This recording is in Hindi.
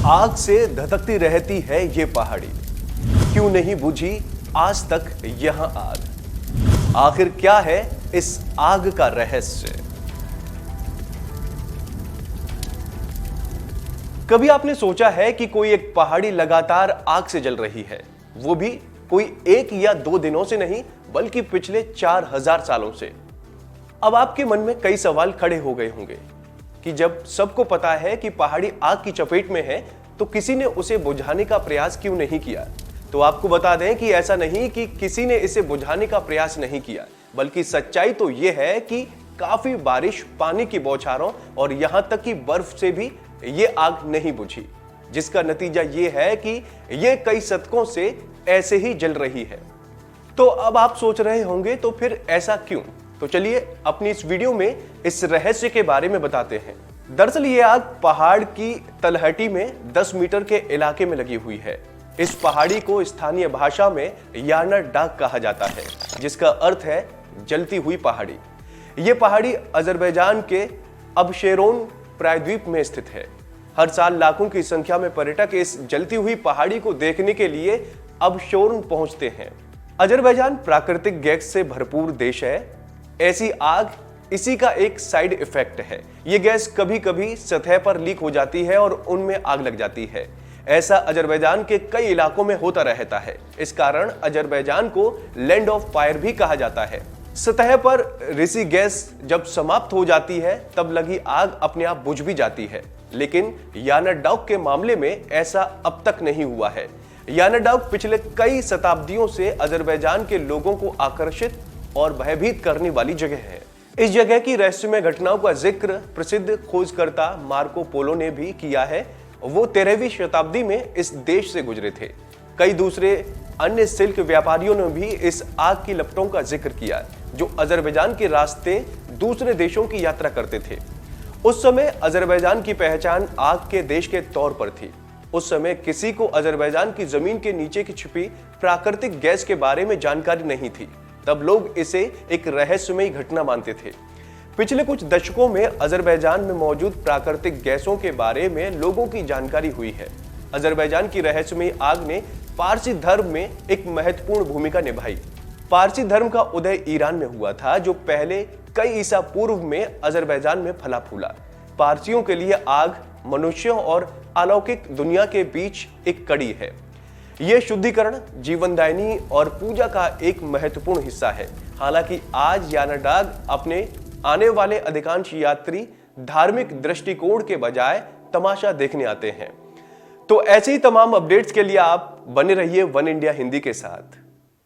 आग से धधकती रहती है ये पहाड़ी, क्यों नहीं बुझी आज तक यहां आग? आखिर क्या है इस आग का रहस्य? कभी आपने सोचा है कि कोई एक पहाड़ी लगातार आग से जल रही है, वो भी कोई एक या दो दिनों से नहीं बल्कि पिछले 4000 सालों से? अब आपके मन में कई सवाल खड़े हो गए होंगे कि जब सबको पता है कि पहाड़ी आग की चपेट में है तो किसी ने उसे बुझाने का प्रयास क्यों नहीं किया? तो आपको बता दें कि ऐसा नहीं कि किसी ने इसे बुझाने का प्रयास नहीं किया, बल्कि सच्चाई तो यह है कि काफी बारिश, पानी की बौछारों और यहां तक कि बर्फ से भी ये आग नहीं बुझी, जिसका नतीजा ये है कि ये कई शतकों से ऐसे ही जल रही है। तो अब आप सोच रहे होंगे तो फिर ऐसा क्यों? तो चलिए अपनी इस वीडियो में इस रहस्य के बारे में बताते हैं। दरअसल ये आग पहाड़ की तलहटी में 10 मीटर के इलाके में लगी हुई है। इस पहाड़ी को स्थानीय भाषा में यानर डाग कहा जाता है, जिसका अर्थ है जलती हुई पहाड़ी। ये पहाड़ी अजरबैजान के अबशेरोन प्रायद्वीप में स्थित है। हर साल लाखों की संख्या में पर्यटक इस जलती हुई पहाड़ी को देखने के लिए अबशेरोन पहुंचते हैं। अजरबैजान प्राकृतिक गैस से भरपूर देश है। ऐसी आग इसी का एक साइड इफेक्ट है। ये गैस कभी कभी सतह पर लीक हो जाती है और उनमें आग लग जाती है। ऐसा अजरबैजान के कई इलाकों में होता रहता है। इस कारण अजरबैजान को लैंड ऑफ फायर भी कहा जाता है। सतह पर रिसी गैस जब समाप्त हो जाती है तब लगी आग अपने आप बुझ भी जाती है, लेकिन यानरडाउग के मामले में ऐसा अब तक नहीं हुआ है। यानरडाउग पिछले कई शताब्दियों से अजरबैजान के लोगों को आकर्षित और भयभीत करने वाली जगह है। इस जगह की रहस्यमय घटनाओं का जिक्र प्रसिद्ध खोजकर्ता मार्को पोलो ने भी किया है। वो 13वीं शताब्दी में इस देश से गुजरे थे। कई दूसरे अन्य सिल्क व्यापारियों ने भी इस आग की लपटों का जिक्र किया, जो अजरबैजान के रास्ते दूसरे देशों की यात्रा करते थे। उस समय अजरबैजान की पहचान आग के देश के तौर पर थी। उस समय किसी को अजरबैजान की जमीन के नीचे की छिपी प्राकृतिक गैस के बारे में जानकारी नहीं थी। तब लोग इसे एक रहस्यमयी घटना मानते थे। पिछले कुछ दशकों में अजरबैजान में मौजूद प्राकृतिक गैसों के बारे में लोगों की जानकारी हुई है। अजरबैजान की रहस्यमयी आग ने पारसी धर्म में एक महत्वपूर्ण भूमिका निभाई। पारसी धर्म का उदय ईरान में हुआ था, जो पहले कई ईसा पूर्व में अजरबैजान में फला फूला। पारसियों के लिए आग मनुष्यों और अलौकिक दुनिया के बीच एक कड़ी है। यह शुद्धिकरण, जीवनदायिनी और पूजा का एक महत्वपूर्ण हिस्सा है। हालांकि आज यानरडाग अपने आने वाले अधिकांश यात्री धार्मिक दृष्टिकोण के बजाय तमाशा देखने आते हैं। तो ऐसे ही तमाम अपडेट्स के लिए आप बने रहिए वन इंडिया हिंदी के साथ।